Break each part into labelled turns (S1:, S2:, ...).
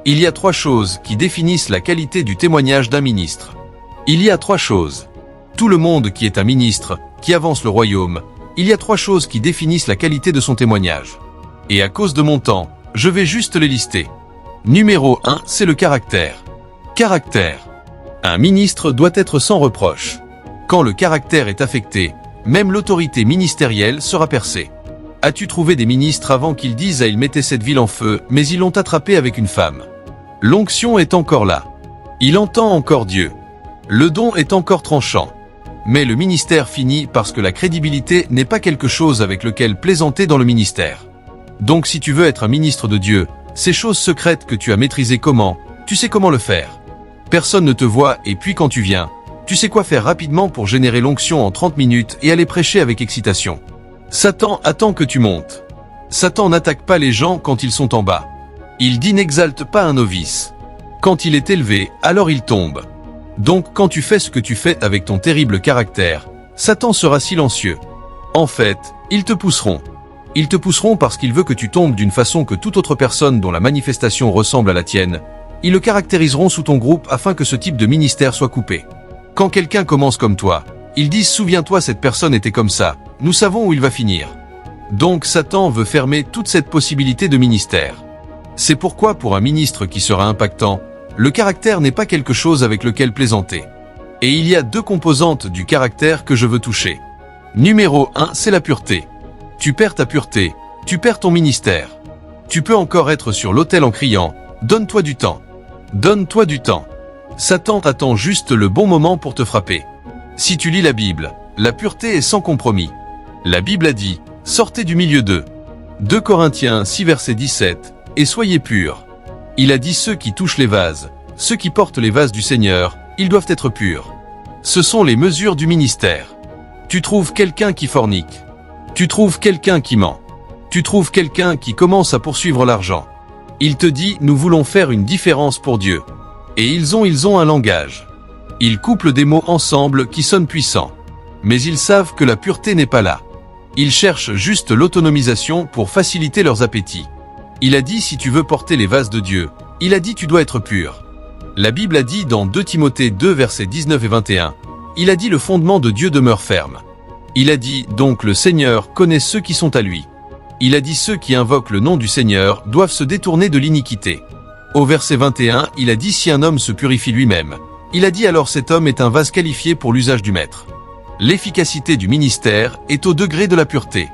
S1: Il y a 3 choses qui définissent la qualité du témoignage d'un ministre. Il y a 3 choses. Tout le monde qui est un ministre, qui avance le royaume, il y a 3 choses qui définissent la qualité de son témoignage. Et à cause de mon temps, je vais juste les lister. Numéro 1, c'est le caractère. Caractère. Un ministre doit être sans reproche. Quand le caractère est affecté, même l'autorité ministérielle sera percée. As-tu trouvé des ministres avant qu'ils disent ils mettaient cette ville en feu, mais ils l'ont attrapé avec une femme? L'onction est encore là. Il entend encore Dieu. Le don est encore tranchant. Mais le ministère finit parce que la crédibilité n'est pas quelque chose avec lequel plaisanter dans le ministère. Donc si tu veux être un ministre de Dieu, ces choses secrètes que tu as maîtrisées comment, tu sais comment le faire. Personne ne te voit et puis quand tu viens, tu sais quoi faire rapidement pour générer l'onction en 30 minutes et aller prêcher avec excitation. Satan attend que tu montes. Satan n'attaque pas les gens quand ils sont en bas. Il dit n'exalte pas un novice. Quand il est élevé, alors il tombe. Donc quand tu fais ce que tu fais avec ton terrible caractère, Satan sera silencieux. En fait, ils te pousseront. Ils te pousseront parce qu'il veut que tu tombes d'une façon que toute autre personne dont la manifestation ressemble à la tienne. Ils le caractériseront sous ton groupe afin que ce type de ministère soit coupé. Quand quelqu'un commence comme toi, ils disent souviens-toi cette personne était comme ça, nous savons où il va finir. Donc Satan veut fermer toute cette possibilité de ministère. C'est pourquoi pour un ministre qui sera impactant, le caractère n'est pas quelque chose avec lequel plaisanter. Et il y a 2 composantes du caractère que je veux toucher. Numéro 1, c'est la pureté. Tu perds ta pureté, tu perds ton ministère. Tu peux encore être sur l'autel en criant « Donne-toi du temps ». Donne-toi du temps. Satan attend juste le bon moment pour te frapper. Si tu lis la Bible, la pureté est sans compromis. La Bible a dit « Sortez du milieu d'eux ». 2 Corinthiens 6 verset 17 « Et soyez purs ». Il a dit ceux qui touchent les vases, ceux qui portent les vases du Seigneur, ils doivent être purs. Ce sont les mesures du ministère. Tu trouves quelqu'un qui fornique. Tu trouves quelqu'un qui ment. Tu trouves quelqu'un qui commence à poursuivre l'argent. Il te dit, nous voulons faire une différence pour Dieu. Et ils ont un langage. Ils couplent des mots ensemble qui sonnent puissants. Mais ils savent que la pureté n'est pas là. Ils cherchent juste l'autonomisation pour faciliter leurs appétits. Il a dit si tu veux porter les vases de Dieu, il a dit tu dois être pur. La Bible a dit dans 2 Timothée 2 versets 19 et 21, il a dit le fondement de Dieu demeure ferme. Il a dit donc le Seigneur connaît ceux qui sont à lui. Il a dit ceux qui invoquent le nom du Seigneur doivent se détourner de l'iniquité. Au verset 21, il a dit si un homme se purifie lui-même, il a dit alors cet homme est un vase qualifié pour l'usage du maître. L'efficacité du ministère est au degré de la pureté.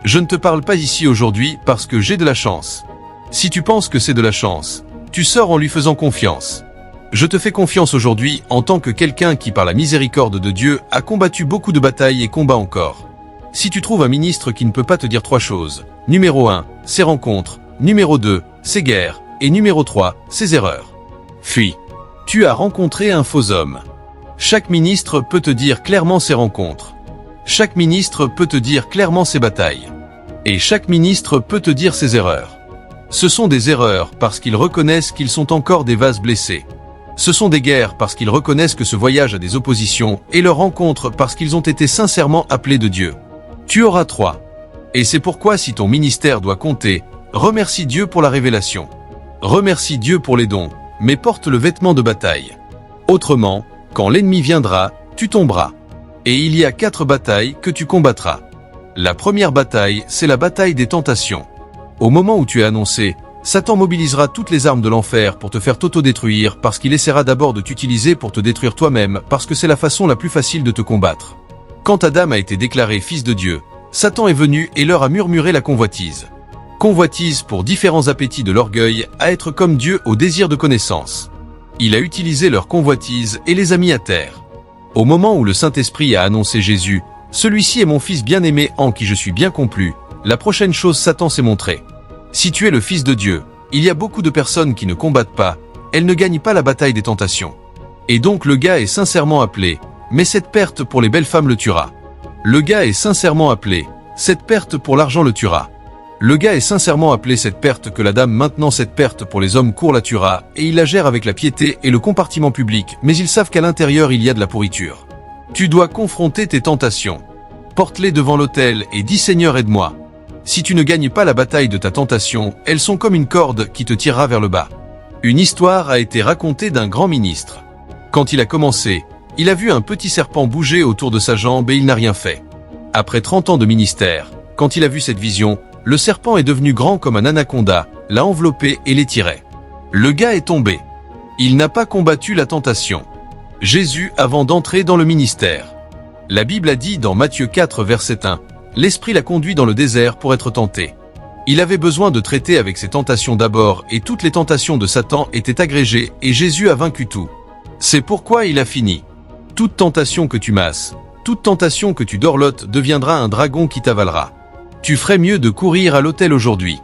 S1: Je ne te parle pas ici aujourd'hui parce que j'ai de la chance. Si tu penses que c'est de la chance, tu sors en lui faisant confiance. Je te fais confiance aujourd'hui en tant que quelqu'un qui par la miséricorde de Dieu a combattu beaucoup de batailles et combat encore. Si tu trouves un ministre qui ne peut pas te dire 3 choses, numéro 1, ses rencontres, numéro 2, ses guerres, et numéro 3, ses erreurs. Fuis. Tu as rencontré un faux homme. Chaque ministre peut te dire clairement ses rencontres. Chaque ministre peut te dire clairement ses batailles. Et chaque ministre peut te dire ses erreurs. Ce sont des erreurs parce qu'ils reconnaissent qu'ils sont encore des vases blessés. Ce sont des guerres parce qu'ils reconnaissent que ce voyage a des oppositions et leurs rencontres parce qu'ils ont été sincèrement appelés de Dieu. Tu auras 3. Et c'est pourquoi si ton ministère doit compter, remercie Dieu pour la révélation. Remercie Dieu pour les dons, mais porte le vêtement de bataille. Autrement, quand l'ennemi viendra, tu tomberas. Et il y a 4 batailles que tu combattras. La première bataille, c'est la bataille des tentations. Au moment où tu es annoncé, Satan mobilisera toutes les armes de l'enfer pour te faire t'autodétruire parce qu'il essaiera d'abord de t'utiliser pour te détruire toi-même parce que c'est la façon la plus facile de te combattre. Quand Adam a été déclaré fils de Dieu, Satan est venu et leur a murmuré la convoitise. Convoitise pour différents appétits de l'orgueil à être comme Dieu au désir de connaissance. Il a utilisé leur convoitise et les a mis à terre. Au moment où le Saint-Esprit a annoncé Jésus, celui-ci est mon fils bien-aimé en qui je suis bien complu, la prochaine chose Satan s'est montré. Si tu es le fils de Dieu, il y a beaucoup de personnes qui ne combattent pas, elles ne gagnent pas la bataille des tentations. Et donc le gars est sincèrement appelé, mais cette perte pour les belles femmes le tuera. Le gars est sincèrement appelé, cette perte pour l'argent le tuera. Le gars est sincèrement appelé cette perte que la dame maintenant cette perte pour les hommes court la tuera, et il la gère avec la piété et le compartiment public, mais ils savent qu'à l'intérieur il y a de la pourriture. Tu dois confronter tes tentations. Porte-les devant l'autel et dis Seigneur aide-moi. Si tu ne gagnes pas la bataille de ta tentation, elles sont comme une corde qui te tirera vers le bas. Une histoire a été racontée d'un grand ministre. Quand il a commencé, il a vu un petit serpent bouger autour de sa jambe et il n'a rien fait. Après 30 ans de ministère, quand il a vu cette vision, le serpent est devenu grand comme un anaconda, l'a enveloppé et l'étirait. Le gars est tombé. Il n'a pas combattu la tentation. Jésus avant d'entrer dans le ministère. La Bible a dit dans Matthieu 4 verset 1, « L'Esprit l'a conduit dans le désert pour être tenté. » Il avait besoin de traiter avec ses tentations d'abord et toutes les tentations de Satan étaient agrégées et Jésus a vaincu tout. C'est pourquoi il a fini. Toute tentation que tu masses, toute tentation que tu dorlotes deviendra un dragon qui t'avalera. Tu ferais mieux de courir à l'autel aujourd'hui.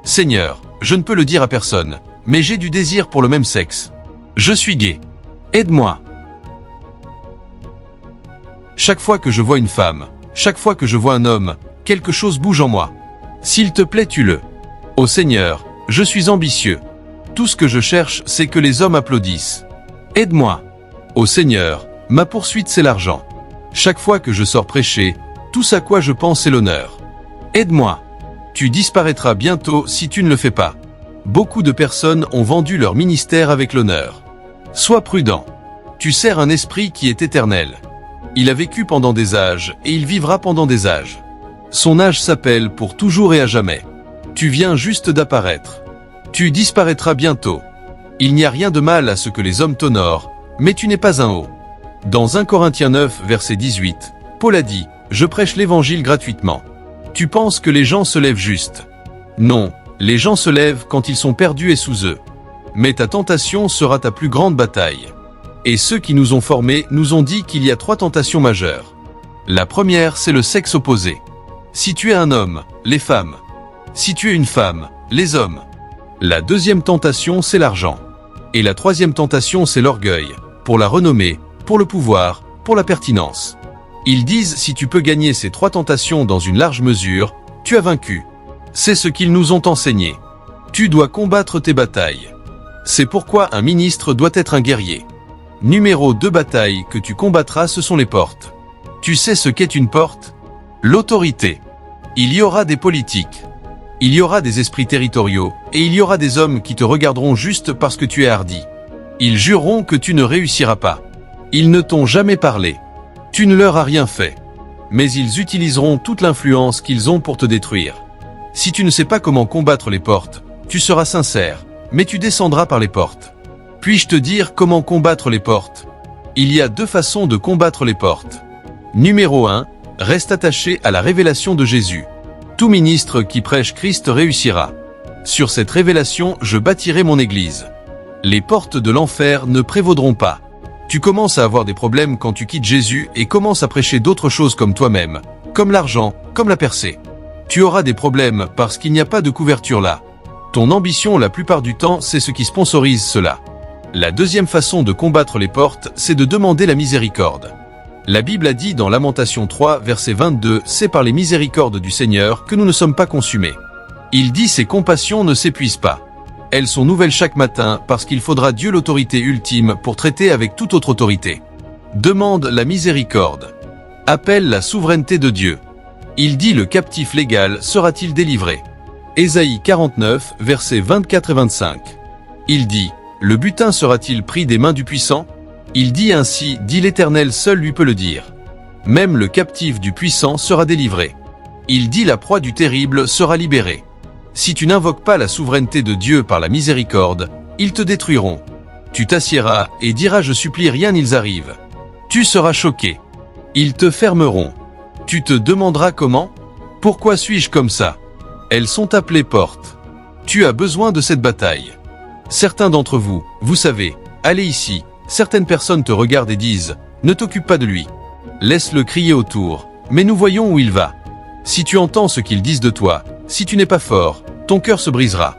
S1: Seigneur, je ne peux le dire à personne, mais j'ai du désir pour le même sexe. Je suis gay. Aide-moi. Chaque fois que je vois une femme, chaque fois que je vois un homme, quelque chose bouge en moi. S'il te plaît, tue-le. Ô Seigneur, je suis ambitieux. Tout ce que je cherche, c'est que les hommes applaudissent. Aide-moi. Ô Seigneur, ma poursuite c'est l'argent. Chaque fois que je sors prêcher, tout à quoi je pense c'est l'honneur. Aide-moi. Tu disparaîtras bientôt si tu ne le fais pas. Beaucoup de personnes ont vendu leur ministère avec l'honneur. Sois prudent. Tu sers un esprit qui est éternel. Il a vécu pendant des âges et il vivra pendant des âges. Son âge s'appelle pour toujours et à jamais. Tu viens juste d'apparaître. Tu disparaîtras bientôt. Il n'y a rien de mal à ce que les hommes t'honorent, mais tu n'es pas un haut. Dans 1 Corinthiens 9, verset 18, Paul a dit, « Je prêche l'évangile gratuitement. » Tu penses que les gens se lèvent juste. Non, les gens se lèvent quand ils sont perdus et sous eux. Mais ta tentation sera ta plus grande bataille. Et ceux qui nous ont formés nous ont dit qu'il y a 3 tentations majeures. La première, c'est le sexe opposé. Si tu es un homme, les femmes. Si tu es une femme, les hommes. La deuxième tentation, c'est l'argent. Et la troisième tentation, c'est l'orgueil, pour la renommée, pour le pouvoir, pour la pertinence. Ils disent si tu peux gagner ces 3 tentations dans une large mesure, tu as vaincu. C'est ce qu'ils nous ont enseigné. Tu dois combattre tes batailles. C'est pourquoi un ministre doit être un guerrier. Numéro 2 batailles que tu combattras, ce sont les portes. Tu sais ce qu'est une porte? L'autorité. Il y aura des politiques. Il y aura des esprits territoriaux, et il y aura des hommes qui te regarderont juste parce que tu es hardi. Ils jureront que tu ne réussiras pas. Ils ne t'ont jamais parlé. Tu ne leur as rien fait. Mais ils utiliseront toute l'influence qu'ils ont pour te détruire. Si tu ne sais pas comment combattre les portes, tu seras sincère, mais tu descendras par les portes. Puis-je te dire comment combattre les portes? Il y a 2 façons de combattre les portes. Numéro 1, reste attaché à la révélation de Jésus. Tout ministre qui prêche Christ réussira. Sur cette révélation, je bâtirai mon église. Les portes de l'enfer ne prévaudront pas. Tu commences à avoir des problèmes quand tu quittes Jésus et commences à prêcher d'autres choses comme toi-même, comme l'argent, comme la percée. Tu auras des problèmes parce qu'il n'y a pas de couverture là. Ton ambition la plupart du temps, c'est ce qui sponsorise cela. La deuxième façon de combattre les portes, c'est de demander la miséricorde. La Bible a dit dans Lamentation 3, verset 22, « C'est par les miséricordes du Seigneur que nous ne sommes pas consumés. » Il dit « Ses compassions ne s'épuisent pas. Elles sont nouvelles chaque matin parce qu'il faudra Dieu l'autorité ultime pour traiter avec toute autre autorité. » Demande la miséricorde. Appelle la souveraineté de Dieu. Il dit « Le captif légal sera-t-il délivré ?» Ésaïe 49, versets 24 et 25. Il dit « Le butin sera-t-il pris des mains du puissant ?» Il dit ainsi, dit l'Éternel seul lui peut le dire. Même le captif du puissant sera délivré. Il dit la proie du terrible sera libérée. Si tu n'invoques pas la souveraineté de Dieu par la miséricorde, ils te détruiront. Tu t'assiéras et diras je supplie rien ils arrivent. Tu seras choqué. Ils te fermeront. Tu te demanderas comment? Pourquoi suis-je comme ça? Elles sont appelées portes. Tu as besoin de cette bataille. Certains d'entre vous, vous savez, allez ici. Certaines personnes te regardent et disent « Ne t'occupe pas de lui. Laisse-le crier autour, mais nous voyons où il va. » Si tu entends ce qu'ils disent de toi, si tu n'es pas fort, ton cœur se brisera.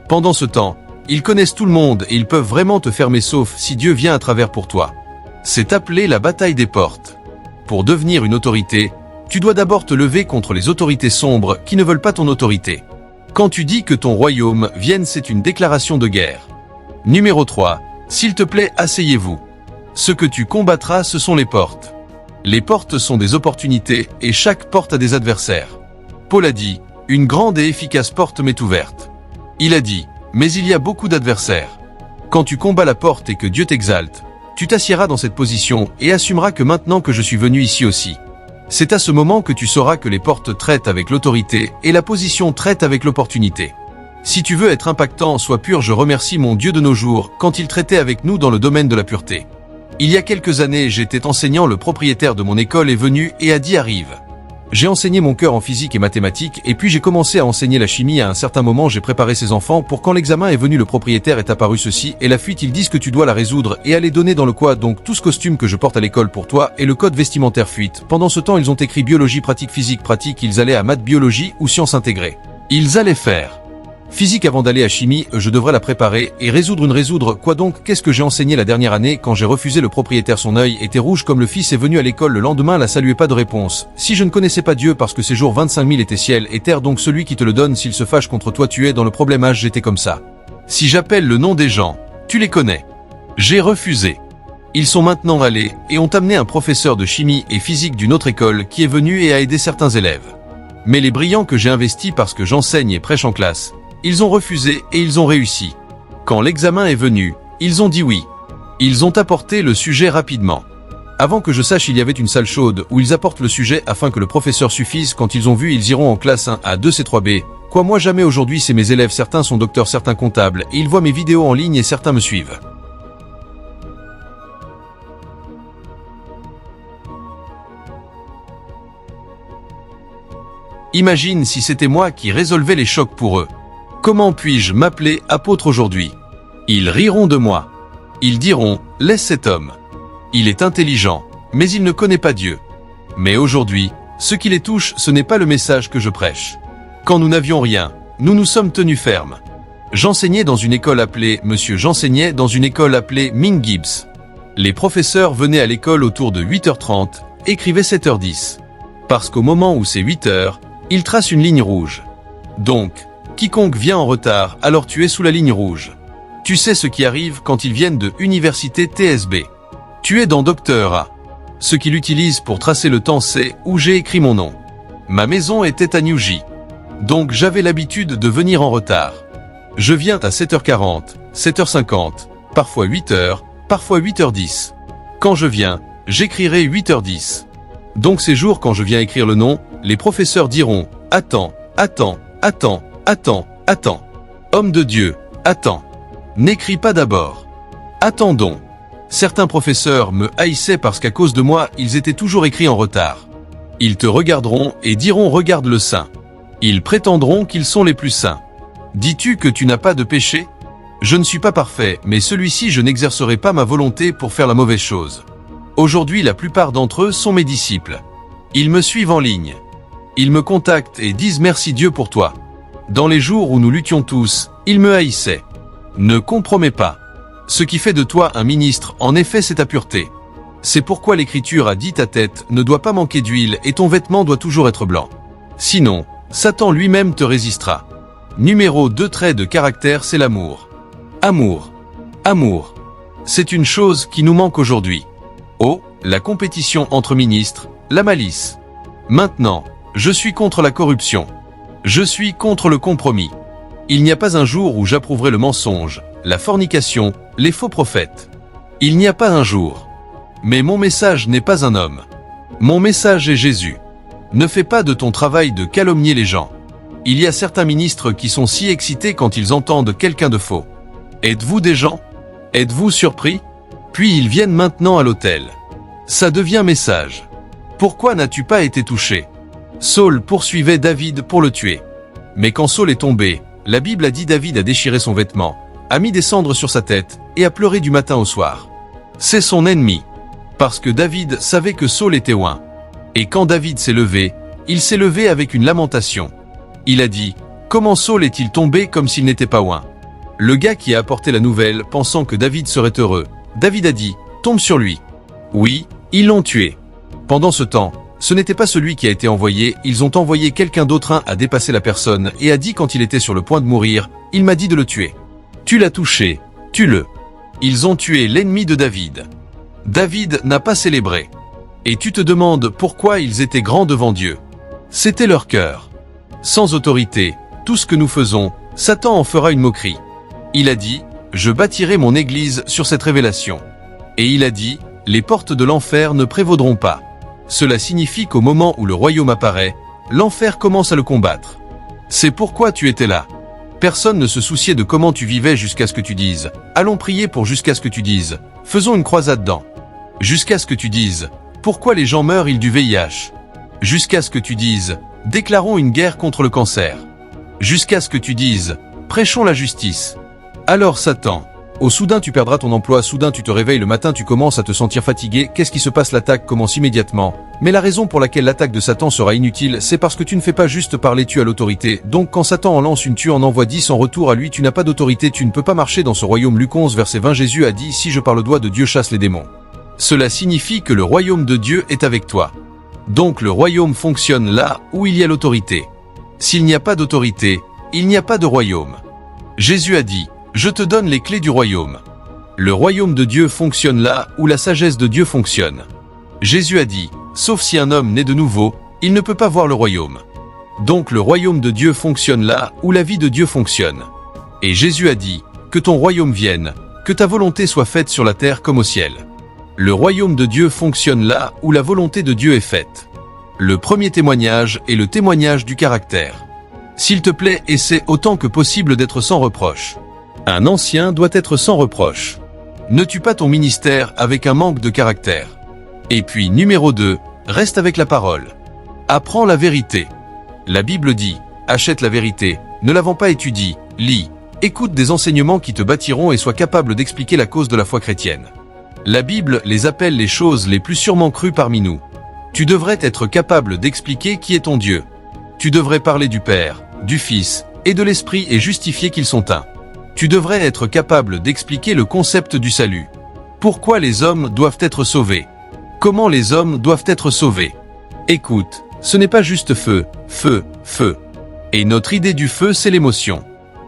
S1: Pendant ce temps, ils connaissent tout le monde et ils peuvent vraiment te fermer sauf si Dieu vient à travers pour toi. C'est appelé la bataille des portes. Pour devenir une autorité, tu dois d'abord te lever contre les autorités sombres qui ne veulent pas ton autorité. Quand tu dis que ton royaume vienne, c'est une déclaration de guerre. Numéro 3. S'il te plaît, asseyez-vous. Ce que tu combattras, ce sont les portes. Les portes sont des opportunités et chaque porte a des adversaires. Paul a dit, une grande et efficace porte m'est ouverte. Il a dit, mais il y a beaucoup d'adversaires. Quand tu combats la porte et que Dieu t'exalte, tu t'assiéras dans cette position et assumeras que maintenant que je suis venu ici aussi. C'est à ce moment que tu sauras que les portes traitent avec l'autorité et la position traite avec l'opportunité. Si tu veux être impactant, sois pur. Je remercie mon Dieu de nos jours quand il traitait avec nous dans le domaine de la pureté. Il y a quelques années, j'étais enseignant, le propriétaire de mon école est venu et a dit arrive. J'ai enseigné mon cœur en physique et mathématiques et puis j'ai commencé à enseigner la chimie. À un certain moment, j'ai préparé ses enfants pour quand l'examen est venu, le propriétaire est apparu ceci et la fuite. Ils disent que tu dois la résoudre et aller donner dans le quoi. Donc tout ce costume que je porte à l'école pour toi et le code vestimentaire fuite. Pendant ce temps, ils ont écrit biologie pratique, physique pratique. Ils allaient à maths, biologie ou sciences intégrées. Ils allaient faire physique avant d'aller à chimie. Je devrais la préparer et résoudre quoi donc? Qu'est-ce que j'ai enseigné la dernière année? Quand j'ai refusé, le propriétaire, son œil était rouge comme le fils est venu à l'école le lendemain, la saluait, pas de réponse. Si je ne connaissais pas Dieu, parce que ces jours 25 000 étaient ciel et terre, donc celui qui te le donne, s'il se fâche contre toi, tu es dans le problème. J'étais comme ça. Si j'appelle le nom des gens, tu les connais. J'ai refusé. Ils sont maintenant allés et ont amené un professeur de chimie et physique d'une autre école qui est venu et a aidé certains élèves. Mais les brillants que j'ai investis parce que j'enseigne et prêche en classe, ils ont refusé et ils ont réussi. Quand l'examen est venu, ils ont dit oui. Ils ont apporté le sujet rapidement. Avant que je sache, il y avait une salle chaude où ils apportent le sujet afin que le professeur suffise. Quand ils ont vu, ils iront en classe 1A, 2, C3B. Quoi, moi jamais. Aujourd'hui, c'est mes élèves, certains sont docteurs, certains comptables, et ils voient mes vidéos en ligne et certains me suivent. Imagine si c'était moi qui résolvais les chocs pour eux. Comment puis-je m'appeler apôtre aujourd'hui? Ils riront de moi. Ils diront, laisse cet homme. Il est intelligent, mais il ne connaît pas Dieu. Mais aujourd'hui, ce qui les touche, ce n'est pas le message que je prêche. Quand nous n'avions rien, nous nous sommes tenus fermes. J'enseignais dans une école appelée j'enseignais dans une école appelée Ming Gibbs. Les professeurs venaient à l'école autour de 8h30, écrivaient 7h10. Parce qu'au moment où c'est 8h, ils tracent une ligne rouge. Donc, quiconque vient en retard, alors tu es sous la ligne rouge. Tu sais ce qui arrive quand ils viennent de Université TSB. Tu es dans Docteur A. Ce qu'il utilise pour tracer le temps, c'est où j'ai écrit mon nom. Ma maison était à Newgy. Donc j'avais l'habitude de venir en retard. Je viens à 7h40, 7h50, parfois 8h, parfois 8h10. Quand je viens, j'écrirai 8h10. Donc ces jours quand je viens écrire le nom, les professeurs diront « Attends, attends, attends, attends, attends. Homme de Dieu, attends. N'écris pas d'abord. Attendons. » Certains professeurs me haïssaient parce qu'à cause de moi, ils étaient toujours écrits en retard. Ils te regarderont et diront « Regarde le saint ». Ils prétendront qu'ils sont les plus saints. Dis-tu que tu n'as pas de péché? Je ne suis pas parfait, mais celui-ci je n'exercerai pas ma volonté pour faire la mauvaise chose. Aujourd'hui, la plupart d'entre eux sont mes disciples. Ils me suivent en ligne. Ils me contactent et disent « Merci Dieu pour toi ». Dans les jours où nous luttions tous, ils me haïssaient. Ne compromets pas. Ce qui fait de toi un ministre, en effet, c'est ta pureté. C'est pourquoi l'Écriture a dit ta tête ne doit pas manquer d'huile et ton vêtement doit toujours être blanc. Sinon, Satan lui-même te résistera. Numéro 2 trait de caractère, c'est l'amour. Amour. Amour. C'est une chose qui nous manque aujourd'hui. Oh, la compétition entre ministres, la malice. Maintenant, je suis contre la corruption. Je suis contre le compromis. Il n'y a pas un jour où j'approuverai le mensonge, la fornication, les faux prophètes. Il n'y a pas un jour. Mais mon message n'est pas un homme. Mon message est Jésus. Ne fais pas de ton travail de calomnier les gens. Il y a certains ministres qui sont si excités quand ils entendent quelqu'un de faux. Êtes-vous des gens? Êtes-vous surpris? Puis ils viennent maintenant à l'autel. Ça devient message. Pourquoi n'as-tu pas été touché? Saul poursuivait David pour le tuer. Mais quand Saul est tombé, la Bible a dit David a déchiré son vêtement, a mis des cendres sur sa tête et a pleuré du matin au soir. C'est son ennemi. Parce que David savait que Saul était oint. Et quand David s'est levé, il s'est levé avec une lamentation. Il a dit, comment Saul est-il tombé comme s'il n'était pas oint? Le gars qui a apporté la nouvelle pensant que David serait heureux, David a dit, tombe sur lui. Oui, ils l'ont tué. Pendant ce temps, ce n'était pas celui qui a été envoyé, ils ont envoyé quelqu'un d'autre. Un a dépassé la personne et a dit quand il était sur le point de mourir, il m'a dit de le tuer. Tu l'as touché, tue-le. Ils ont tué l'ennemi de David. David n'a pas célébré. Et tu te demandes pourquoi ils étaient grands devant Dieu. C'était leur cœur. Sans autorité, tout ce que nous faisons, Satan en fera une moquerie. Il a dit, Je bâtirai mon église sur cette révélation. Et il a dit, les portes de l'enfer ne prévaudront pas. Cela signifie qu'au moment où le royaume apparaît, l'enfer commence à le combattre. C'est pourquoi tu étais là. Personne ne se souciait de comment tu vivais jusqu'à ce que tu dises, allons prier pour jusqu'à ce que tu dises, faisons une croisade dans. Jusqu'à ce que tu dises, pourquoi les gens meurent-ils du VIH? Jusqu'à ce que tu dises, déclarons une guerre contre le cancer. Jusqu'à ce que tu dises, prêchons la justice. Alors Satan, au soudain tu perdras ton emploi, soudain tu te réveilles le matin, tu commences à te sentir fatigué, qu'est-ce qui se passe? L'attaque commence immédiatement. Mais la raison pour laquelle l'attaque de Satan sera inutile, c'est parce que tu ne fais pas juste parler, tu as l'autorité. Donc quand Satan en lance une, tu en envoies 10 en retour à lui, tu n'as pas d'autorité, tu ne peux pas marcher dans ce royaume. Luc 11 verset 20, Jésus a dit, si je par le doigt de Dieu chasse les démons. Cela signifie que le royaume de Dieu est avec toi. Donc le royaume fonctionne là où il y a l'autorité. S'il n'y a pas d'autorité, il n'y a pas de royaume. Jésus a dit, je te donne les clés du royaume. Le royaume de Dieu fonctionne là où la sagesse de Dieu fonctionne. Jésus a dit, sauf si un homme naît de nouveau, il ne peut pas voir le royaume. Donc le royaume de Dieu fonctionne là où la vie de Dieu fonctionne. Et Jésus a dit, que ton royaume vienne, que ta volonté soit faite sur la terre comme au ciel. Le royaume de Dieu fonctionne là où la volonté de Dieu est faite. Le premier témoignage est le témoignage du caractère. S'il te plaît, essaie autant que possible d'être sans reproche. Un ancien doit être sans reproche. Ne tue pas ton ministère avec un manque de caractère. Et puis numéro 2, reste avec la parole. Apprends la vérité. La Bible dit, achète la vérité, ne la vends pas, étudie, lis, écoute des enseignements qui te bâtiront et sois capable d'expliquer la cause de la foi chrétienne. La Bible les appelle les choses les plus sûrement crues parmi nous. Tu devrais être capable d'expliquer qui est ton Dieu. Tu devrais parler du Père, du Fils et de l'Esprit et justifier qu'ils sont un. Tu devrais être capable d'expliquer le concept du salut. Pourquoi les hommes doivent être sauvés? Comment les hommes doivent être sauvés? Écoute, ce n'est pas juste feu, feu, feu. Et notre idée du feu, c'est l'émotion.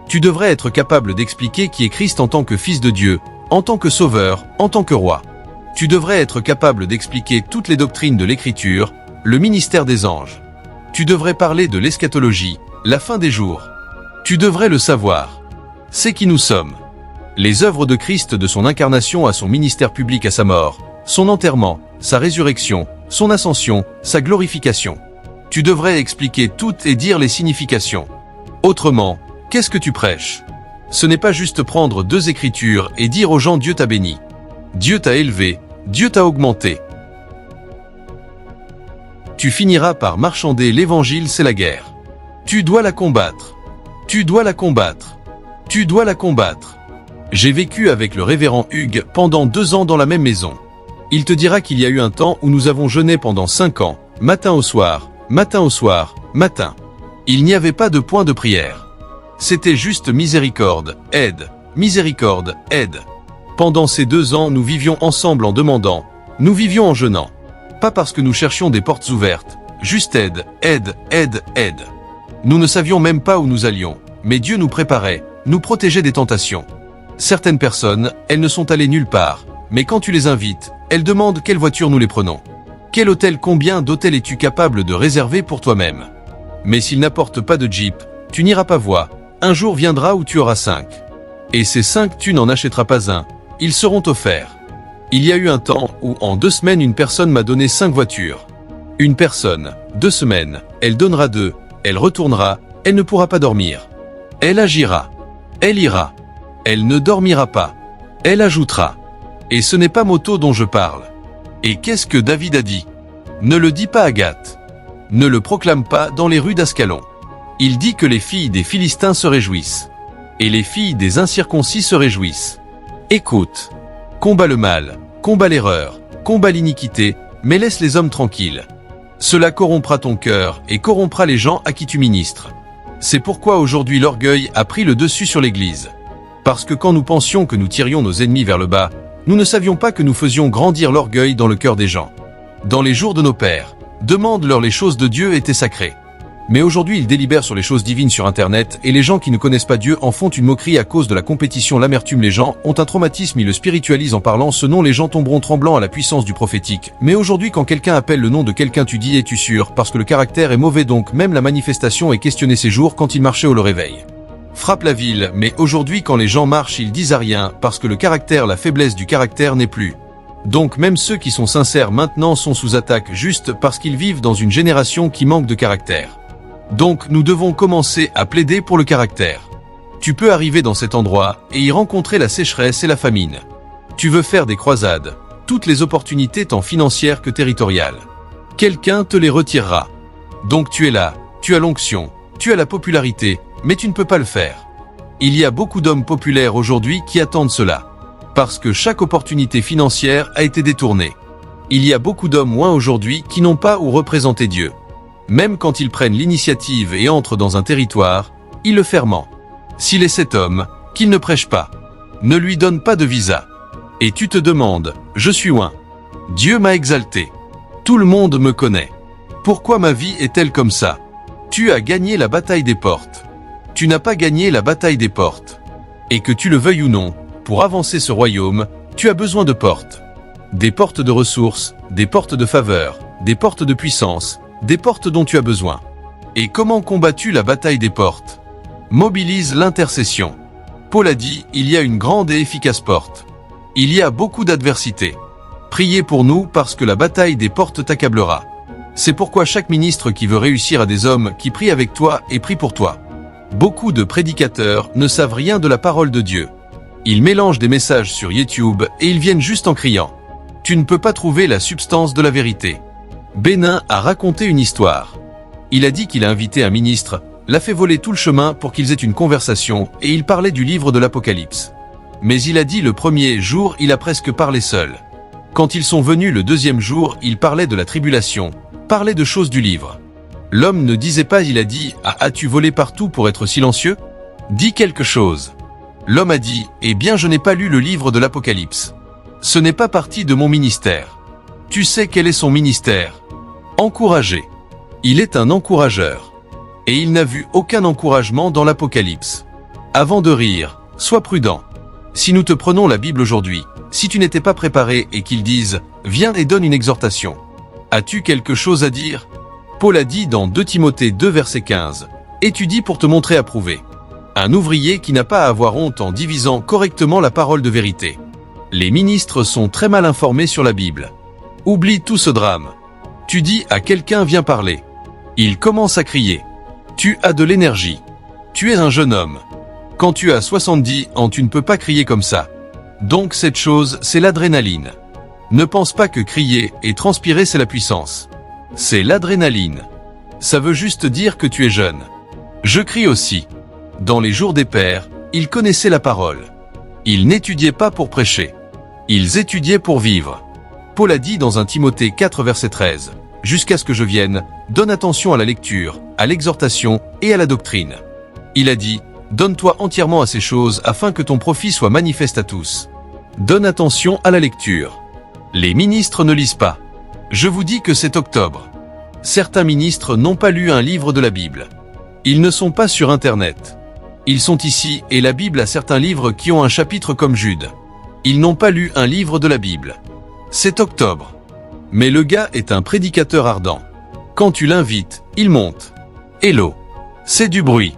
S1: Tu devrais être capable d'expliquer qui est Christ en tant que Fils de Dieu, en tant que Sauveur, en tant que Roi. Tu devrais être capable d'expliquer toutes les doctrines de l'Écriture, le ministère des anges. Tu devrais parler de l'eschatologie, la fin des jours. Tu devrais le savoir. C'est qui nous sommes. Les œuvres de Christ de son incarnation à son ministère public à sa mort, son enterrement, sa résurrection, son ascension, sa glorification. Tu devrais expliquer toutes et dire les significations. Autrement, qu'est-ce que tu prêches? Ce n'est pas juste prendre 2 écritures et dire aux gens Dieu t'a béni. Dieu t'a élevé, Dieu t'a augmenté. Tu finiras par marchander l'évangile, c'est la guerre. Tu dois la combattre. Tu dois la combattre. Tu dois la combattre. J'ai vécu avec le révérend Hugues pendant 2 ans dans la même maison. Il te dira qu'il y a eu un temps où nous avons jeûné pendant 5 ans, matin au soir, matin au soir, matin. Il n'y avait pas de point de prière. C'était juste miséricorde, aide, miséricorde, aide. Pendant ces 2 ans, nous vivions ensemble en demandant, nous vivions en jeûnant. Pas parce que nous cherchions des portes ouvertes, juste aide, aide, aide, aide. Nous ne savions même pas où nous allions, mais Dieu nous préparait, nous protégeait des tentations. Certaines personnes, elles ne sont allées nulle part, mais quand tu les invites, elles demandent quelle voiture nous les prenons. Quel hôtel, combien d'hôtels es-tu capable de réserver pour toi-même? Mais s'ils n'apportent pas de Jeep, tu n'iras pas voir. Un jour viendra où tu auras 5. Et ces 5, tu n'en achèteras pas un. Ils seront offerts. Il y a eu un temps où en 2 semaines une personne m'a donné 5 voitures. Une personne, 2 semaines, elle donnera 2, elle retournera, elle ne pourra pas dormir. Elle agira. Elle ira. Elle ne dormira pas. Elle ajoutera. Et ce n'est pas Moto dont je parle. Et qu'est-ce que David a dit? Ne le dis pas à Gath. Ne le proclame pas dans les rues d'Ascalon. Il dit que les filles des Philistins se réjouissent. Et les filles des incirconcis se réjouissent. Écoute. Combat le mal, combat l'erreur, combat l'iniquité, mais laisse les hommes tranquilles. Cela corrompra ton cœur et corrompra les gens à qui tu ministres. C'est pourquoi aujourd'hui l'orgueil a pris le dessus sur l'Église. Parce que quand nous pensions que nous tirions nos ennemis vers le bas, nous ne savions pas que nous faisions grandir l'orgueil dans le cœur des gens. Dans les jours de nos pères, demande-leur les choses de Dieu étaient sacrées. Mais aujourd'hui ils délibèrent sur les choses divines sur Internet et les gens qui ne connaissent pas Dieu en font une moquerie à cause de la compétition, l'amertume. Les gens ont un traumatisme, ils le spiritualisent en parlant ce nom, les gens tomberont tremblants à la puissance du prophétique. Mais aujourd'hui quand quelqu'un appelle le nom de quelqu'un tu dis es-tu sûr? Parce que le caractère est mauvais, donc même la manifestation est questionnée ces jours quand il marchait au le réveil. frappe la ville, mais aujourd'hui quand les gens marchent ils disent à rien parce que le caractère, la faiblesse du caractère n'est plus. Donc même ceux qui sont sincères maintenant sont sous attaque juste parce qu'ils vivent dans une génération qui manque de caractère. Donc nous devons commencer à plaider pour le caractère. Tu peux arriver dans cet endroit et y rencontrer la sécheresse et la famine. Tu veux faire des croisades, toutes les opportunités tant financières que territoriales. Quelqu'un te les retirera. Donc tu es là, tu as l'onction, tu as la popularité, mais tu ne peux pas le faire. Il y a beaucoup d'hommes populaires aujourd'hui qui attendent cela. Parce que chaque opportunité financière a été détournée. Il y a beaucoup d'hommes moins aujourd'hui qui n'ont pas où représenter Dieu. Même quand ils prennent l'initiative et entrent dans un territoire, ils le ferment. S'il est cet homme, qu'il ne prêche pas. Ne lui donne pas de visa. Et tu te demandes, je suis loin. Dieu m'a exalté. Tout le monde me connaît. Pourquoi ma vie est-elle comme ça? Tu as gagné la bataille des portes. Tu n'as pas gagné la bataille des portes. Et que tu le veuilles ou non, pour avancer ce royaume, tu as besoin de portes. Des portes de ressources, des portes de faveur, des portes de puissance, des portes dont tu as besoin. Et comment combats-tu la bataille des portes? Mobilise l'intercession. Paul a dit, il y a une grande et efficace porte. Il y a beaucoup d'adversité. Priez pour nous parce que la bataille des portes t'accablera. C'est pourquoi chaque ministre qui veut réussir a des hommes qui prient avec toi et prient pour toi. Beaucoup de prédicateurs ne savent rien de la parole de Dieu. Ils mélangent des messages sur YouTube et ils viennent juste en criant. Tu ne peux pas trouver la substance de la vérité. Bénin a raconté une histoire. Il a dit qu'il a invité un ministre, l'a fait voler tout le chemin pour qu'ils aient une conversation et il parlait du livre de l'Apocalypse. Mais il a dit le premier jour il a presque parlé seul. Quand ils sont venus le deuxième jour, il parlait de la tribulation, parlait de choses du livre. L'homme ne disait pas, il a dit « Ah, as-tu volé partout pour être silencieux ? Dis quelque chose !» L'homme a dit « Eh bien je n'ai pas lu le livre de l'Apocalypse. Ce n'est pas partie de mon ministère. » Tu sais quel est son ministère? Encourager. Il est un encourageur. Et il n'a vu aucun encouragement dans l'Apocalypse. Avant de rire, sois prudent. Si nous te prenons la Bible aujourd'hui, si tu n'étais pas préparé et qu'ils disent « Viens et donne une exhortation », as-tu quelque chose à dire? Paul a dit dans 2 Timothée 2 verset 15 « Étudie pour te montrer approuvé. » Un ouvrier qui n'a pas à avoir honte en divisant correctement la parole de vérité. Les ministres sont très mal informés sur la Bible. Oublie tout ce drame. Tu dis à quelqu'un viens parler. Il commence à crier. Tu as de l'énergie. Tu es un jeune homme. Quand tu as 70 ans, tu ne peux pas crier comme ça. Donc cette chose, c'est l'adrénaline. Ne pense pas que crier et transpirer c'est la puissance. C'est l'adrénaline. Ça veut juste dire que tu es jeune. Je crie aussi. Dans les jours des pères, ils connaissaient la parole. Ils n'étudiaient pas pour prêcher. Ils étudiaient pour vivre. Paul a dit dans 1 Timothée 4 verset 13, « Jusqu'à ce que je vienne, donne attention à la lecture, à l'exhortation et à la doctrine. » Il a dit, « Donne-toi entièrement à ces choses afin que ton profit soit manifeste à tous. » Donne attention à la lecture. Les ministres ne lisent pas. Je vous dis que c'est octobre. Certains ministres n'ont pas lu un livre de la Bible. Ils ne sont pas sur Internet. Ils sont ici et la Bible a certains livres qui ont un chapitre comme Jude. Ils n'ont pas lu un livre de la Bible. C'est octobre. Mais le gars est un prédicateur ardent. Quand tu l'invites, il monte. Hello. C'est du bruit.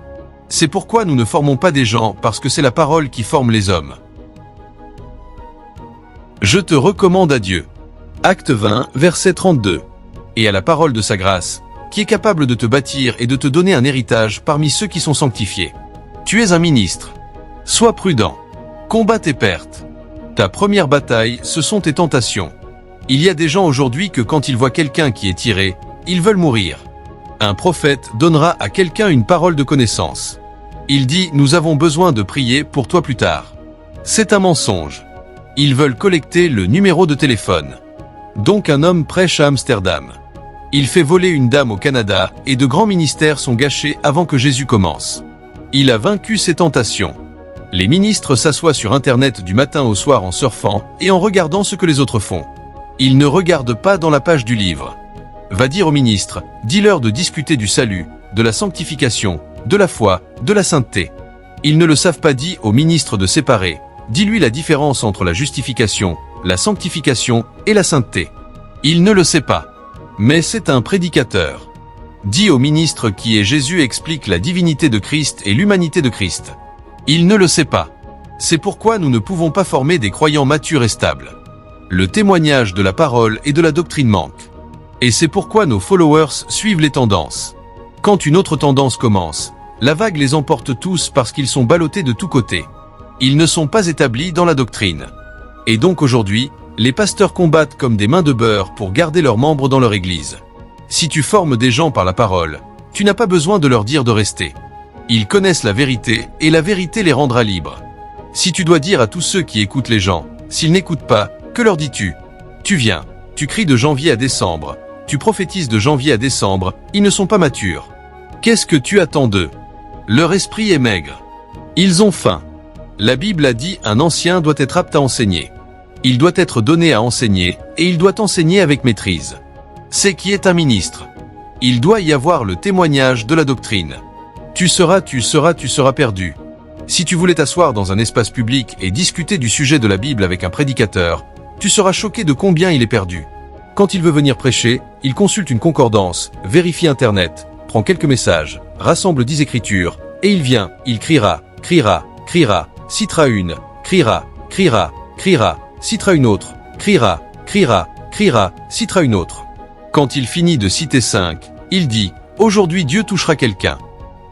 S1: C'est pourquoi nous ne formons pas des gens parce que c'est la parole qui forme les hommes. Je te recommande à Dieu. Acte 20, verset 32. Et à la parole de sa grâce, qui est capable de te bâtir et de te donner un héritage parmi ceux qui sont sanctifiés. Tu es un ministre. Sois prudent. Combat tes pertes. Ta première bataille, ce sont tes tentations. Il y a des gens aujourd'hui que quand ils voient quelqu'un qui est tiré, ils veulent mourir. Un prophète donnera à quelqu'un une parole de connaissance. Il dit « Nous avons besoin de prier pour toi plus tard ». C'est un mensonge. Ils veulent collecter le numéro de téléphone. Donc un homme prêche à Amsterdam. Il fait voler une dame au Canada et de grands ministères sont gâchés avant que Jésus commence. Il a vaincu ses tentations. Les ministres s'assoient sur Internet du matin au soir en surfant et en regardant ce que les autres font. Ils ne regardent pas dans la page du livre. Va dire aux ministres, dis-leur de discuter du salut, de la sanctification, de la foi, de la sainteté. Ils ne le savent pas, dit aux ministres de séparer. Dis-lui la différence entre la justification, la sanctification et la sainteté. Il ne le sait pas. Mais c'est un prédicateur. Dis au ministre qui est Jésus explique la divinité de Christ et l'humanité de Christ. Il ne le sait pas. C'est pourquoi nous ne pouvons pas former des croyants matures et stables. Le témoignage de la parole et de la doctrine manque. Et c'est pourquoi nos followers suivent les tendances. Quand une autre tendance commence, la vague les emporte tous parce qu'ils sont ballottés de tous côtés. Ils ne sont pas établis dans la doctrine. Et donc aujourd'hui, les pasteurs combattent comme des mains de beurre pour garder leurs membres dans leur église. Si tu formes des gens par la parole, tu n'as pas besoin de leur dire de rester. Ils connaissent la vérité et la vérité les rendra libres. Si tu dois dire à tous ceux qui écoutent les gens, s'ils n'écoutent pas, que leur dis-tu? Tu viens, tu cries de janvier à décembre, tu prophétises de janvier à décembre, ils ne sont pas matures. Qu'est-ce que tu attends d'eux? Leur esprit est maigre. Ils ont faim. La Bible a dit un ancien doit être apte à enseigner. Il doit être donné à enseigner, et il doit enseigner avec maîtrise. C'est qui est un ministre. Il doit y avoir le témoignage de la doctrine. Tu seras perdu. Si tu voulais t'asseoir dans un espace public et discuter du sujet de la Bible avec un prédicateur, tu seras choqué de combien il est perdu. Quand il veut venir prêcher, il consulte une concordance, vérifie Internet, prend quelques messages, rassemble 10 écritures, et il vient, il criera, citera une, criera, citera une autre, criera, citera une autre. Quand il finit de citer 5, il dit, aujourd'hui Dieu touchera quelqu'un.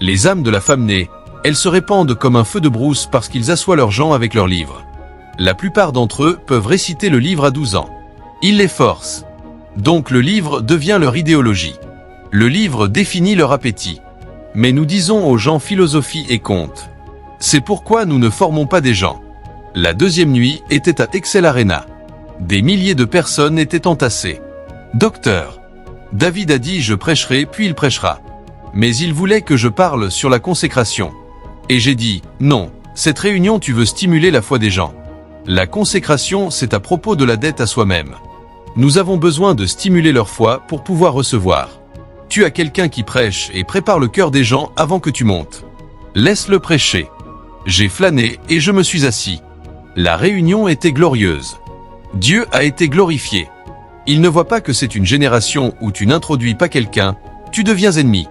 S1: Les âmes de la femme née, elles se répandent comme un feu de brousse parce qu'ils assoient leurs gens avec leurs livres. La plupart d'entre eux peuvent réciter le livre à 12 ans. Ils les forcent. Donc le livre devient leur idéologie. Le livre définit leur appétit. Mais nous disons aux gens philosophie et conte. C'est pourquoi nous ne formons pas des gens. La deuxième nuit était à Excel Arena. Des milliers de personnes étaient entassées. Docteur. David a dit je prêcherai puis il prêchera. Mais il voulait que je parle sur la consécration. Et j'ai dit, non, cette réunion tu veux stimuler la foi des gens. La consécration c'est à propos de la dette à soi-même. Nous avons besoin de stimuler leur foi pour pouvoir recevoir. Tu as quelqu'un qui prêche et prépare le cœur des gens avant que tu montes. Laisse-le prêcher. J'ai flâné et je me suis assis. La réunion était glorieuse. Dieu a été glorifié. Il ne voit pas que c'est une génération où tu n'introduis pas quelqu'un, tu deviens ennemi.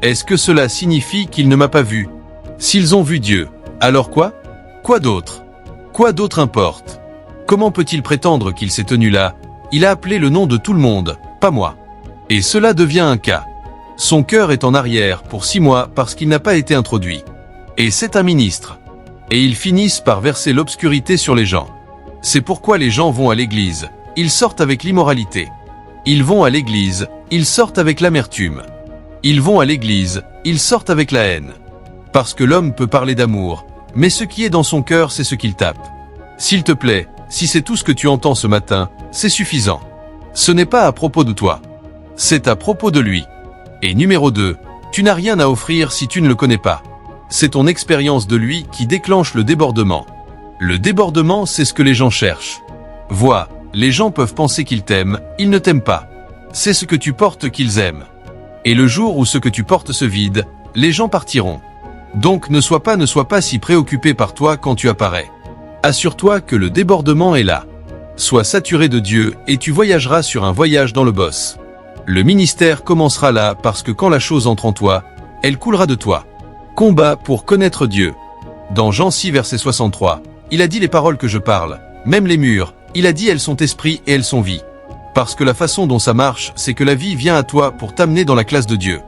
S1: Est-ce que cela signifie qu'il ne m'a pas vu? S'ils ont vu Dieu, alors quoi? Quoi d'autre? Quoi d'autre importe? Comment peut-il prétendre qu'il s'est tenu là? Il a appelé le nom de tout le monde, pas moi. Et cela devient un cas. Son cœur est en arrière pour 6 mois parce qu'il n'a pas été introduit. Et c'est un ministre. Et ils finissent par verser l'obscurité sur les gens. C'est pourquoi les gens vont à l'église, ils sortent avec l'immoralité. Ils vont à l'église, ils sortent avec l'amertume. Ils vont à l'église, ils sortent avec la haine. Parce que l'homme peut parler d'amour, mais ce qui est dans son cœur, c'est ce qu'il tape. S'il te plaît, si c'est tout ce que tu entends ce matin, c'est suffisant. Ce n'est pas à propos de toi. C'est à propos de lui. Et numéro 2, tu n'as rien à offrir si tu ne le connais pas. C'est ton expérience de lui qui déclenche le débordement. Le débordement, c'est ce que les gens cherchent. Vois, les gens peuvent penser qu'ils t'aiment, ils ne t'aiment pas. C'est ce que tu portes qu'ils aiment. Et le jour où ce que tu portes se vide, les gens partiront. Donc ne sois pas si préoccupé par toi quand tu apparais. Assure-toi que le débordement est là. Sois saturé de Dieu et tu voyageras sur un voyage dans le boss. Le ministère commencera là parce que quand la chose entre en toi, elle coulera de toi. Combat pour connaître Dieu. Dans Jean 6 verset 63, il a dit les paroles que je parle, même les murs, il a dit elles sont esprit et elles sont vie. Parce que la façon dont ça marche, c'est que la vie vient à toi pour t'amener dans la classe de Dieu.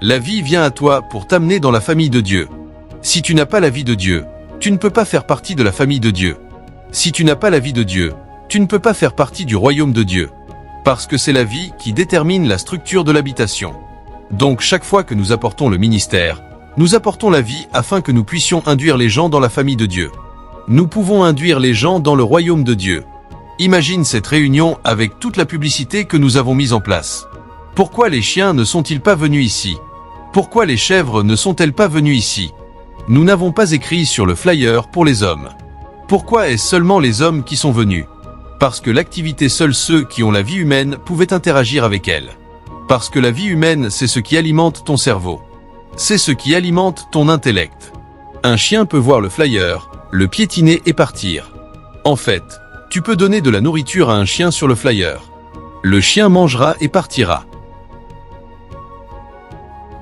S1: La vie vient à toi pour t'amener dans la famille de Dieu. Si tu n'as pas la vie de Dieu, tu ne peux pas faire partie de la famille de Dieu. Si tu n'as pas la vie de Dieu, tu ne peux pas faire partie du royaume de Dieu. Parce que c'est la vie qui détermine la structure de l'habitation. Donc chaque fois que nous apportons le ministère, nous apportons la vie afin que nous puissions induire les gens dans la famille de Dieu. Nous pouvons induire les gens dans le royaume de Dieu. Imagine cette réunion avec toute la publicité que nous avons mise en place. Pourquoi les chiens ne sont-ils pas venus ici? Pourquoi les chèvres ne sont-elles pas venues ici? Nous n'avons pas écrit sur le flyer pour les hommes. Pourquoi est-ce seulement les hommes qui sont venus? Parce que l'activité seuls ceux qui ont la vie humaine pouvaient interagir avec elle. Parce que la vie humaine, c'est ce qui alimente ton cerveau. C'est ce qui alimente ton intellect. Un chien peut voir le flyer, le piétiner et partir. En fait, tu peux donner de la nourriture à un chien sur le flyer. Le chien mangera et partira.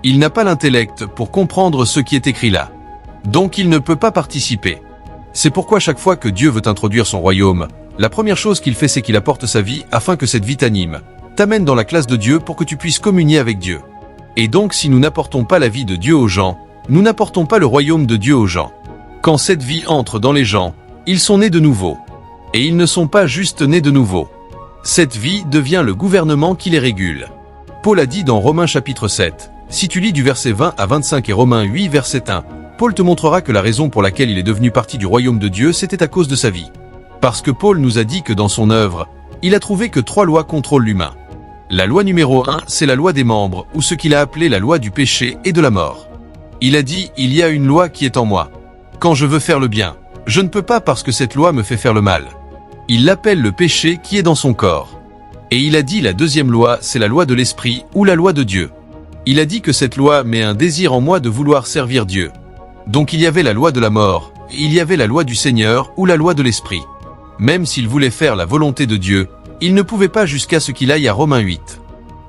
S1: Il n'a pas l'intellect pour comprendre ce qui est écrit là. Donc il ne peut pas participer. C'est pourquoi chaque fois que Dieu veut introduire son royaume, la première chose qu'il fait c'est qu'il apporte sa vie afin que cette vie t'anime, t'amène dans la classe de Dieu pour que tu puisses communier avec Dieu. Et donc si nous n'apportons pas la vie de Dieu aux gens, nous n'apportons pas le royaume de Dieu aux gens. Quand cette vie entre dans les gens, ils sont nés de nouveau. Et ils ne sont pas juste nés de nouveau. Cette vie devient le gouvernement qui les régule. Paul a dit dans Romains chapitre 7, si tu lis du verset 20 à 25 et Romains 8 verset 1, Paul te montrera que la raison pour laquelle il est devenu partie du royaume de Dieu, c'était à cause de sa vie. Parce que Paul nous a dit que dans son œuvre, il a trouvé que 3 lois contrôlent l'humain. La loi numéro 1, c'est la loi des membres, ou ce qu'il a appelé la loi du péché et de la mort. Il a dit, il y a une loi qui est en moi. Quand je veux faire le bien, je ne peux pas parce que cette loi me fait faire le mal. Il l'appelle le péché qui est dans son corps. Et il a dit la deuxième loi, c'est la loi de l'esprit, ou la loi de Dieu. Il a dit que cette loi met un désir en moi de vouloir servir Dieu. Donc il y avait la loi de la mort, et il y avait la loi du Seigneur, ou la loi de l'esprit. Même s'il voulait faire la volonté de Dieu, il ne pouvait pas jusqu'à ce qu'il aille à Romains 8.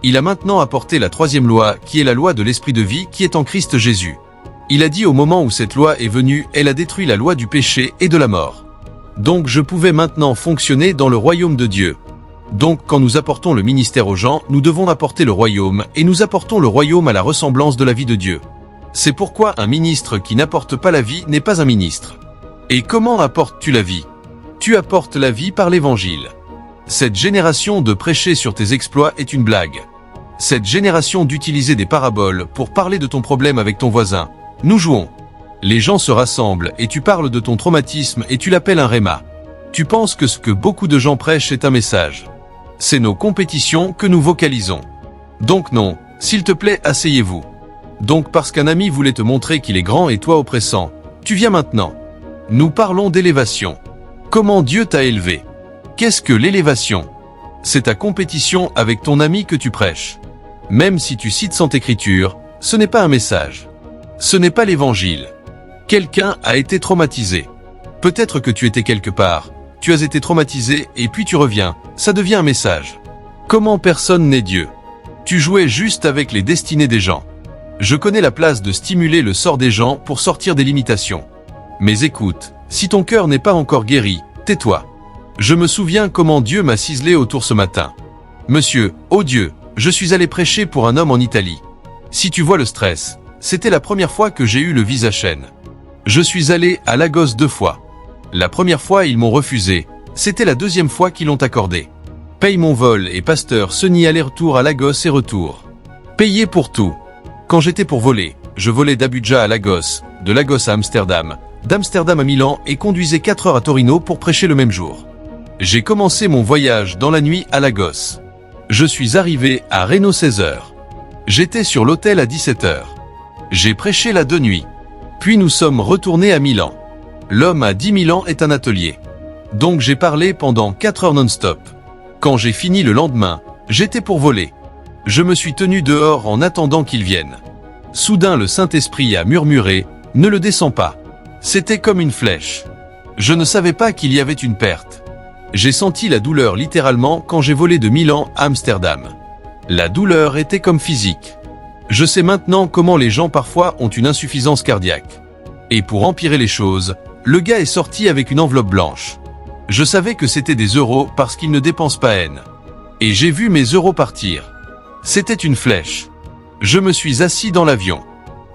S1: Il a maintenant apporté la troisième loi, qui est la loi de l'esprit de vie, qui est en Christ Jésus. Il a dit au moment où cette loi est venue, elle a détruit la loi du péché et de la mort. Donc je pouvais maintenant fonctionner dans le royaume de Dieu. Donc quand nous apportons le ministère aux gens, nous devons apporter le royaume, et nous apportons le royaume à la ressemblance de la vie de Dieu. C'est pourquoi un ministre qui n'apporte pas la vie n'est pas un ministre. Et comment apportes-tu la vie? Tu apportes la vie par l'évangile. Cette génération de prêcher sur tes exploits est une blague. Cette génération d'utiliser des paraboles pour parler de ton problème avec ton voisin, nous jouons. Les gens se rassemblent et tu parles de ton traumatisme et tu l'appelles un réma. Tu penses que ce que beaucoup de gens prêchent est un message. C'est nos compétitions que nous vocalisons. Donc non, s'il te plaît, asseyez-vous. Donc parce qu'un ami voulait te montrer qu'il est grand et toi oppressant, tu viens maintenant. Nous parlons d'élévation. Comment Dieu t'a élevé? Qu'est-ce que l'élévation? C'est ta compétition avec ton ami que tu prêches. Même si tu cites Sainte Écriture, ce n'est pas un message. Ce n'est pas l'évangile. Quelqu'un a été traumatisé. Peut-être que tu étais quelque part, tu as été traumatisé et puis tu reviens, ça devient un message. Comment personne n'est Dieu? Tu jouais juste avec les destinées des gens. Je connais la place de stimuler le sort des gens pour sortir des limitations. Mais écoute, si ton cœur n'est pas encore guéri, tais-toi. Je me souviens comment Dieu m'a ciselé autour ce matin. Monsieur, oh Dieu, je suis allé prêcher pour un homme en Italie. Si tu vois le stress, c'était la première fois que j'ai eu le visa Schengen. Je suis allé à Lagos 2 fois. La première fois ils m'ont refusé, c'était la deuxième fois qu'ils l'ont accordé. Paye mon vol et pasteur Sony aller-retour à Lagos et retour. Payé pour tout. Quand j'étais pour voler, je volais d'Abuja à Lagos, de Lagos à Amsterdam, d'Amsterdam à Milan et conduisais 4 heures à Torino pour prêcher le même jour. J'ai commencé mon voyage dans la nuit à Lagos. Je suis arrivé à Reno 16 heures. J'étais sur l'hôtel à 17 heures. J'ai prêché la 2 nuits. Puis nous sommes retournés à Milan. L'homme à 10 000 ans est un atelier. Donc j'ai parlé pendant 4 heures non-stop. Quand j'ai fini le lendemain, j'étais pour voler. Je me suis tenu dehors en attendant qu'il vienne. Soudain le Saint-Esprit a murmuré, « Ne le descends pas ». C'était comme une flèche. Je ne savais pas qu'il y avait une perte. J'ai senti la douleur littéralement quand j'ai volé de Milan à Amsterdam. La douleur était comme physique. Je sais maintenant comment les gens parfois ont une insuffisance cardiaque. Et pour empirer les choses, le gars est sorti avec une enveloppe blanche. Je savais que c'était des euros parce qu'il ne dépense pas haine. Et j'ai vu mes euros partir. C'était une flèche. Je me suis assis dans l'avion.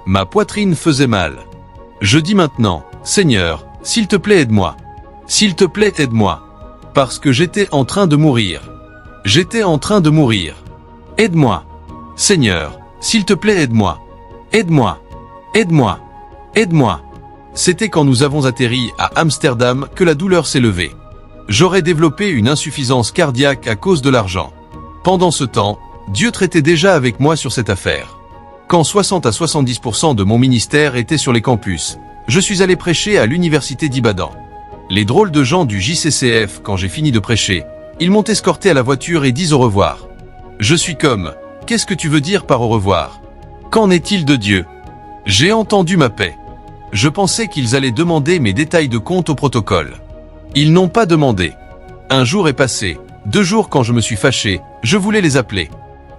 S1: Ma poitrine faisait mal. Je dis maintenant, Seigneur, s'il te plaît aide-moi. S'il te plaît aide-moi. Parce que j'étais en train de mourir. J'étais en train de mourir. Aide-moi. Seigneur, s'il te plaît aide-moi. Aide-moi. Aide-moi. Aide-moi. C'était quand nous avons atterri à Amsterdam que la douleur s'est levée. J'aurais développé une insuffisance cardiaque à cause de l'argent. Pendant ce temps, Dieu traitait déjà avec moi sur cette affaire. Quand 60 à 70% de mon ministère était sur les campus, je suis allé prêcher à l'université d'Ibadan. Les drôles de gens du JCCF, quand j'ai fini de prêcher, ils m'ont escorté à la voiture et disent au revoir. Je suis comme, qu'est-ce que tu veux dire par au revoir? Qu'en est-il de Dieu? J'ai entendu ma paix. Je pensais qu'ils allaient demander mes détails de compte au protocole. Ils n'ont pas demandé. Un jour est passé, 2 jours quand je me suis fâché, je voulais les appeler.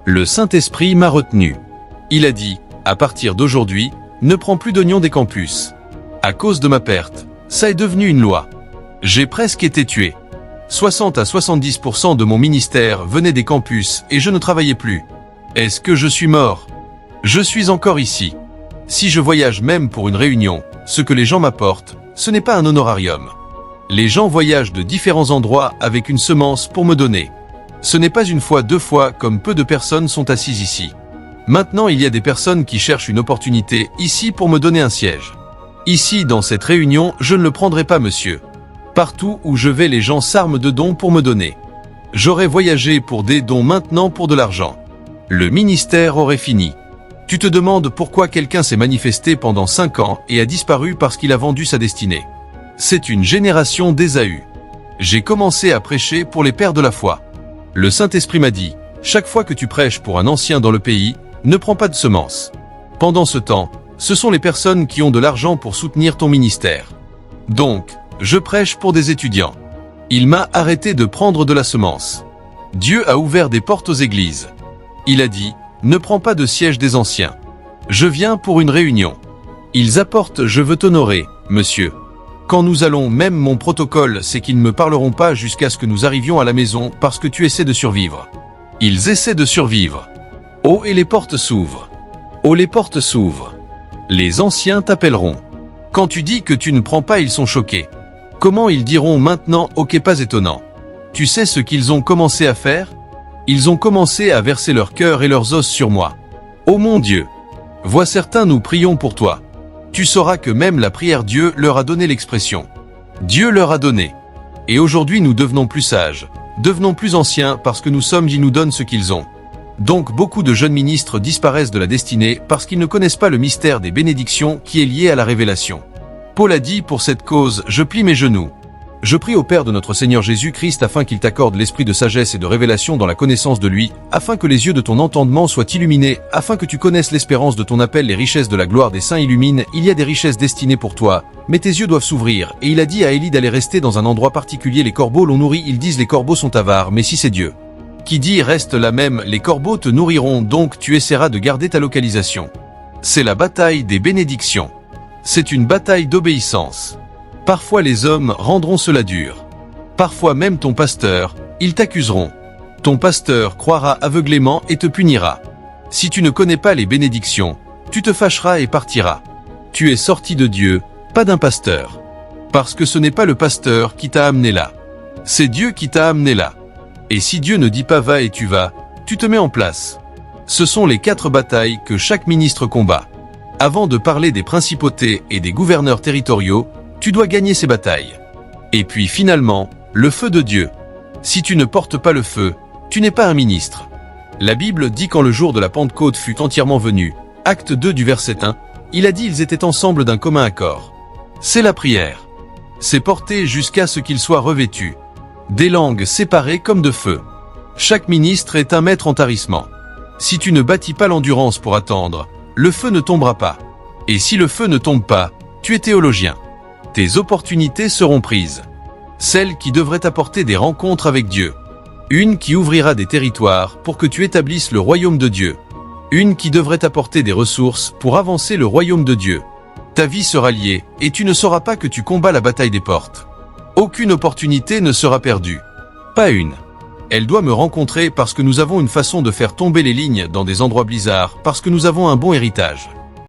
S1: Le Saint-Esprit m'a retenu. Il a dit, À partir d'aujourd'hui, ne prends plus d'oignons des campus. À cause de ma perte, ça est devenu une loi. J'ai presque été tué. 60 à 70% de mon ministère venait des campus et je ne travaillais plus. Est-ce que je suis mort? Je suis encore ici. Si je voyage même pour une réunion, ce que les gens m'apportent, ce n'est pas un honorarium. Les gens voyagent de différents endroits avec une semence pour me donner. Ce n'est pas une fois, 2 fois, comme peu de personnes sont assises ici. Maintenant, il y a des personnes qui cherchent une opportunité ici pour me donner un siège. Ici, dans cette réunion, je ne le prendrai pas, monsieur. Partout où je vais, les gens s'arment de dons pour me donner. J'aurais voyagé pour des dons, maintenant pour de l'argent. Le ministère aurait fini. Tu te demandes pourquoi quelqu'un s'est manifesté pendant 5 ans et a disparu parce qu'il a vendu sa destinée. C'est une génération d'Ésaü. J'ai commencé à prêcher pour les pères de la foi. Le Saint-Esprit m'a dit, chaque fois que tu prêches pour un ancien dans le pays, ne prends pas de semences. Pendant ce temps, ce sont les personnes qui ont de l'argent pour soutenir ton ministère. Donc, je prêche pour des étudiants. Il m'a arrêté de prendre de la semence. Dieu a ouvert des portes aux églises. Il a dit, ne prends pas de siège des anciens. Je viens pour une réunion. Ils apportent, je veux t'honorer, monsieur. Quand nous allons, même mon protocole, c'est qu'ils ne me parleront pas jusqu'à ce que nous arrivions à la maison parce que tu essaies de survivre. Ils essaient de survivre. Oh, et les portes s'ouvrent. Oh, les portes s'ouvrent. Les anciens t'appelleront. Quand tu dis que tu ne prends pas, ils sont choqués. Comment ils diront maintenant, ok, pas étonnant. Tu sais ce qu'ils ont commencé à faire? Ils ont commencé à verser leur cœur et leurs os sur moi. Oh mon Dieu! Vois certains, nous prions pour toi. Tu sauras que même la prière, Dieu leur a donné l'expression. Dieu leur a donné. Et aujourd'hui nous devenons plus sages, devenons plus anciens parce que nous sommes, ils nous donnent ce qu'ils ont. Donc beaucoup de jeunes ministres disparaissent de la destinée parce qu'ils ne connaissent pas le mystère des bénédictions qui est lié à la révélation. Paul a dit, pour cette cause, je plie mes genoux. Je prie au Père de notre Seigneur Jésus-Christ afin qu'il t'accorde l'esprit de sagesse et de révélation dans la connaissance de lui, afin que les yeux de ton entendement soient illuminés, afin que tu connaisses l'espérance de ton appel, les richesses de la gloire des saints illumine. Il y a des richesses destinées pour toi, mais tes yeux doivent s'ouvrir. Et il a dit à Élie d'aller rester dans un endroit particulier. Les corbeaux l'ont nourri, ils disent les corbeaux sont avares, mais si c'est Dieu qui dit reste là même, les corbeaux te nourriront, donc tu essaieras de garder ta localisation. C'est la bataille des bénédictions. C'est une bataille d'obéissance. Parfois les hommes rendront cela dur. Parfois même ton pasteur, ils t'accuseront. Ton pasteur croira aveuglément et te punira. Si tu ne connais pas les bénédictions, tu te fâcheras et partiras. Tu es sorti de Dieu, pas d'un pasteur. Parce que ce n'est pas le pasteur qui t'a amené là. C'est Dieu qui t'a amené là. Et si Dieu ne dit pas va et tu vas, tu te mets en place. Ce sont les 4 batailles que chaque ministre combat. Avant de parler des principautés et des gouverneurs territoriaux, tu dois gagner ces batailles. Et puis finalement, le feu de Dieu. Si tu ne portes pas le feu, tu n'es pas un ministre. La Bible dit quand le jour de la Pentecôte fut entièrement venu, acte 2 du verset 1, il a dit ils étaient ensemble d'un commun accord. C'est la prière. C'est porter jusqu'à ce qu'ils soient revêtus. Des langues séparées comme de feu. Chaque ministre est un maître en tarissement. Si tu ne bâtis pas l'endurance pour attendre, le feu ne tombera pas. Et si le feu ne tombe pas, tu es théologien. Tes opportunités seront prises. Celles qui devraient apporter des rencontres avec Dieu. Une qui ouvrira des territoires pour que tu établisses le royaume de Dieu. Une qui devrait apporter des ressources pour avancer le royaume de Dieu. Ta vie sera liée et tu ne sauras pas que tu combats la bataille des portes. Aucune opportunité ne sera perdue. Pas une. Elle doit me rencontrer parce que nous avons une façon de faire tomber les lignes dans des endroits blizzards, parce que nous avons un bon héritage.